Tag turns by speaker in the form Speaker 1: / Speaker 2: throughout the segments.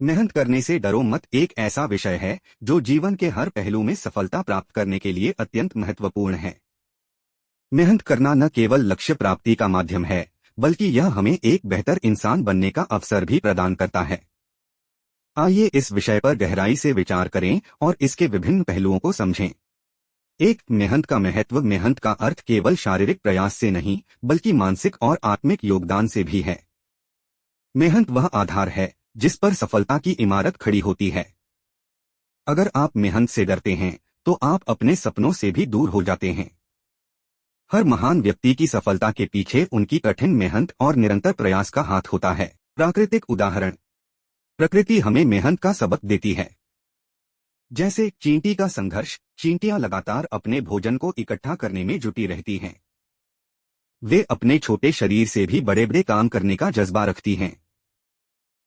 Speaker 1: मेहनत करने से डरो मत एक ऐसा विषय है जो जीवन के हर पहलू में सफलता प्राप्त करने के लिए अत्यंत महत्वपूर्ण है। मेहनत करना न केवल लक्ष्य प्राप्ति का माध्यम है, बल्कि यह हमें एक बेहतर इंसान बनने का अवसर भी प्रदान करता है। आइए इस विषय पर गहराई से विचार करें और इसके विभिन्न पहलुओं को समझें। एक, मेहनत का महत्व। मेहनत का अर्थ केवल शारीरिक प्रयास से नहीं, बल्कि मानसिक और आत्मिक योगदान से भी है। मेहनत वह आधार है जिस पर सफलता की इमारत खड़ी होती है। अगर आप मेहनत से डरते हैं, तो आप अपने सपनों से भी दूर हो जाते हैं। हर महान व्यक्ति की सफलता के पीछे उनकी कठिन मेहनत और निरंतर प्रयास का हाथ होता है। प्राकृतिक उदाहरण। प्रकृति हमें मेहनत का सबक देती है। जैसे चींटी का संघर्ष। चींटियां लगातार अपने भोजन को इकट्ठा करने में जुटी रहती हैं। वे अपने छोटे शरीर से भी बड़े बड़े काम करने का जज्बा रखती हैं।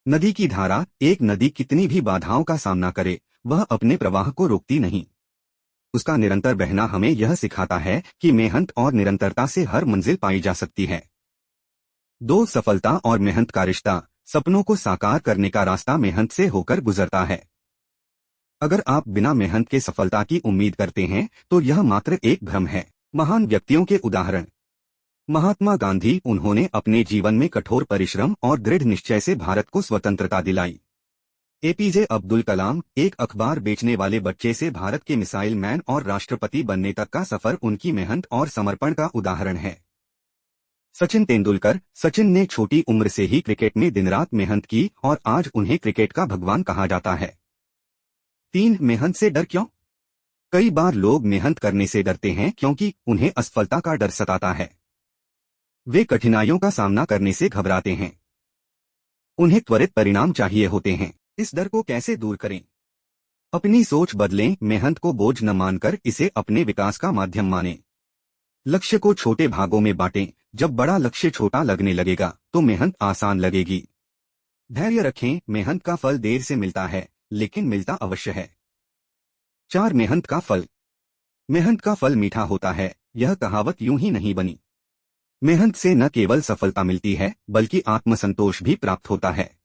Speaker 1: नदी की धारा। एक नदी कितनी भी बाधाओं का सामना करे, वह अपने प्रवाह को रोकती नहीं। उसका निरंतर बहना हमें यह सिखाता है कि मेहनत और निरंतरता से हर मंजिल पाई जा सकती है। दो, सफलता और मेहनत का रिश्ता। सपनों को साकार करने का रास्ता मेहनत से होकर गुजरता है। अगर आप बिना मेहनत के सफलता की उम्मीद करते हैं, तो यह मात्र एक भ्रम है। महान व्यक्तियों के उदाहरण। महात्मा गांधी। उन्होंने अपने जीवन में कठोर परिश्रम और दृढ़ निश्चय से भारत को स्वतंत्रता दिलाई। एपीजे अब्दुल कलाम। एक अखबार बेचने वाले बच्चे से भारत के मिसाइल मैन और राष्ट्रपति बनने तक का सफर उनकी मेहनत और समर्पण का उदाहरण है। सचिन तेंदुलकर। सचिन ने छोटी उम्र से ही क्रिकेट में दिन रात मेहनत की और आज उन्हें क्रिकेट का भगवान कहा जाता है। तीन, मेहनत से डर क्यों? कई बार लोग मेहनत करने से डरते हैं क्योंकि उन्हें असफलता का डर सताता है। वे कठिनाइयों का सामना करने से घबराते हैं। उन्हें त्वरित परिणाम चाहिए होते हैं। इस डर को कैसे दूर करें? अपनी सोच बदलें। मेहनत को बोझ न मानकर इसे अपने विकास का माध्यम मानें। लक्ष्य को छोटे भागों में बांटें। जब बड़ा लक्ष्य छोटा लगने लगेगा, तो मेहनत आसान लगेगी। धैर्य रखें। मेहनत का फल देर से मिलता है, लेकिन मिलता अवश्य है। चार, मेहनत का फल। मेहनत का फल मीठा होता है, यह कहावत यूं ही नहीं बनी। मेहनत से न केवल सफलता मिलती है, बल्कि आत्मसंतोष भी प्राप्त होता है।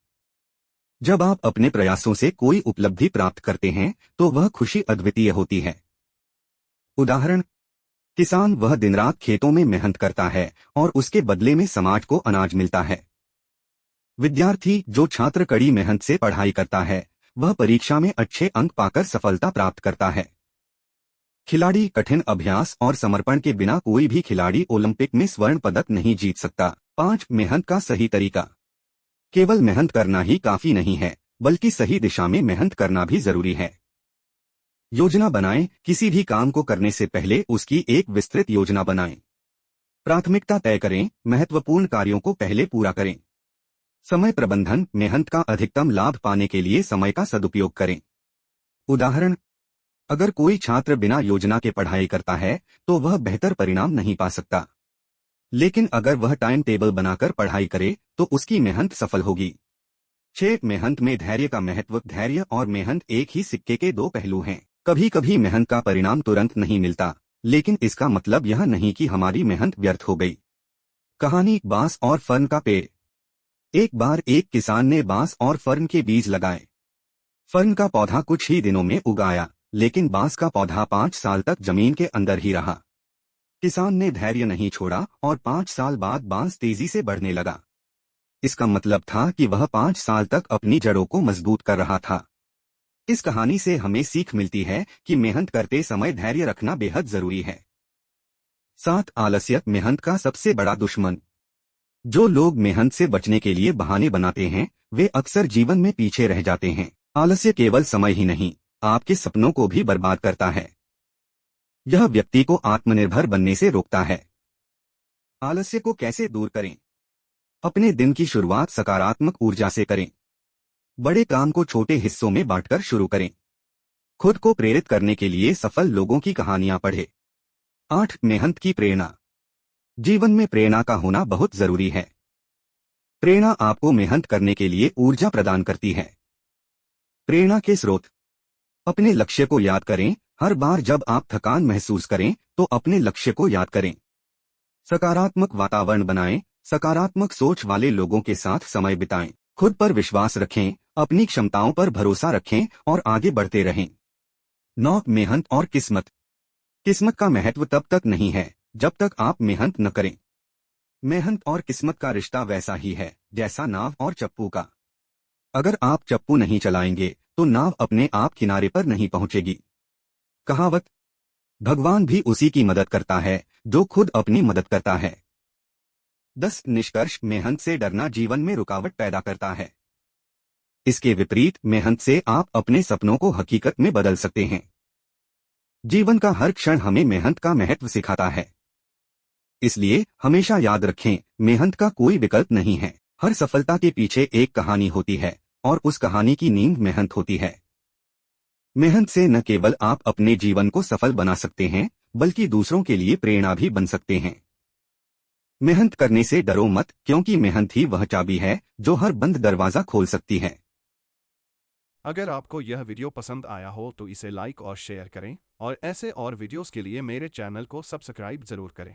Speaker 1: जब आप अपने प्रयासों से कोई उपलब्धि प्राप्त करते हैं, तो वह खुशी अद्वितीय होती है। उदाहरण। किसान। वह दिन रात खेतों में मेहनत करता है और उसके बदले में समाज को अनाज मिलता है। विद्यार्थी। जो छात्र कड़ी मेहनत से पढ़ाई करता है, वह परीक्षा में अच्छे अंक पाकर सफलता प्राप्त करता है। खिलाड़ी। कठिन अभ्यास और समर्पण के बिना कोई भी खिलाड़ी ओलंपिक में स्वर्ण पदक नहीं जीत सकता। पाँच, मेहनत का सही तरीका। केवल मेहनत करना ही काफी नहीं है, बल्कि सही दिशा में मेहनत करना भी जरूरी है। योजना बनाएं। किसी भी काम को करने से पहले उसकी एक विस्तृत योजना बनाएं। प्राथमिकता तय करें। महत्वपूर्ण कार्यों को पहले पूरा करें। समय प्रबंधन। मेहनत का अधिकतम लाभ पाने के लिए समय का सदुपयोग करें। उदाहरण। अगर कोई छात्र बिना योजना के पढ़ाई करता है, तो वह बेहतर परिणाम नहीं पा सकता। लेकिन अगर वह टाइम टेबल बनाकर पढ़ाई करे, तो उसकी मेहनत सफल होगी। 6, मेहनत में धैर्य का महत्व। धैर्य और मेहनत एक ही सिक्के के दो पहलू हैं। कभी कभी मेहनत का परिणाम तुरंत नहीं मिलता, लेकिन इसका मतलब यह नहीं कि हमारी मेहनत व्यर्थ हो गई। कहानी। बांस और फर्न का पेड़। एक बार एक किसान ने बांस और फर्न के बीज लगाए। फर्न का पौधा कुछ ही दिनों में उग आया, लेकिन बांस का पौधा 5 साल तक जमीन के अंदर ही रहा। किसान ने धैर्य नहीं छोड़ा और 5 साल बाद बांस तेजी से बढ़ने लगा। इसका मतलब था कि वह 5 साल तक अपनी जड़ों को मजबूत कर रहा था। इस कहानी से हमें सीख मिलती है कि मेहनत करते समय धैर्य रखना बेहद जरूरी है। 7, आलस्य। मेहनत का सबसे बड़ा दुश्मन। जो लोग मेहनत से बचने के लिए बहाने बनाते हैं, वे अक्सर जीवन में पीछे रह जाते हैं। आलस्य केवल समय ही नहीं, आपके सपनों को भी बर्बाद करता है। यह व्यक्ति को आत्मनिर्भर बनने से रोकता है। आलस्य को कैसे दूर करें? अपने दिन की शुरुआत सकारात्मक ऊर्जा से करें। बड़े काम को छोटे हिस्सों में बांटकर शुरू करें। खुद को प्रेरित करने के लिए सफल लोगों की कहानियां पढ़ें। 8, मेहनत की प्रेरणा। जीवन में प्रेरणा का होना बहुत जरूरी है। प्रेरणा आपको मेहनत करने के लिए ऊर्जा प्रदान करती है। प्रेरणा के स्रोत। अपने लक्ष्य को याद करें। हर बार जब आप थकान महसूस करें, तो अपने लक्ष्य को याद करें। सकारात्मक वातावरण बनाएं। सकारात्मक सोच वाले लोगों के साथ समय बिताएं। खुद पर विश्वास रखें अपनी क्षमताओं पर भरोसा रखें और आगे बढ़ते रहें। 9 मेहनत और किस्मत। किस्मत का महत्व तब तक नहीं है जब तक आप मेहनत न करें। मेहनत और किस्मत का रिश्ता वैसा ही है जैसा नाव और चप्पू का। अगर आप चप्पू नहीं चलाएंगे तो नाव अपने आप किनारे पर नहीं पहुंचेगी। कहावत। भगवान भी उसी की मदद करता है जो खुद अपनी मदद करता है। 10 निष्कर्ष। मेहनत से डरना जीवन में रुकावट पैदा करता है। इसके विपरीत मेहनत से आप अपने सपनों को हकीकत में बदल सकते हैं। जीवन का हर क्षण हमें मेहनत का महत्व सिखाता है। इसलिए हमेशा याद रखें, मेहनत का कोई विकल्प नहीं है। हर सफलता के पीछे एक कहानी होती है और उस कहानी की नींव मेहनत होती है। मेहनत से न केवल आप अपने जीवन को सफल बना सकते हैं बल्कि दूसरों के लिए प्रेरणा भी बन सकते हैं। मेहनत करने से डरो मत, क्योंकि मेहनत ही वह चाबी है जो हर बंद दरवाजा खोल सकती है।
Speaker 2: अगर आपको यह वीडियो पसंद आया हो तो इसे लाइक और शेयर करें और ऐसे और वीडियोस के लिए मेरे चैनल को सब्सक्राइब जरूर करें।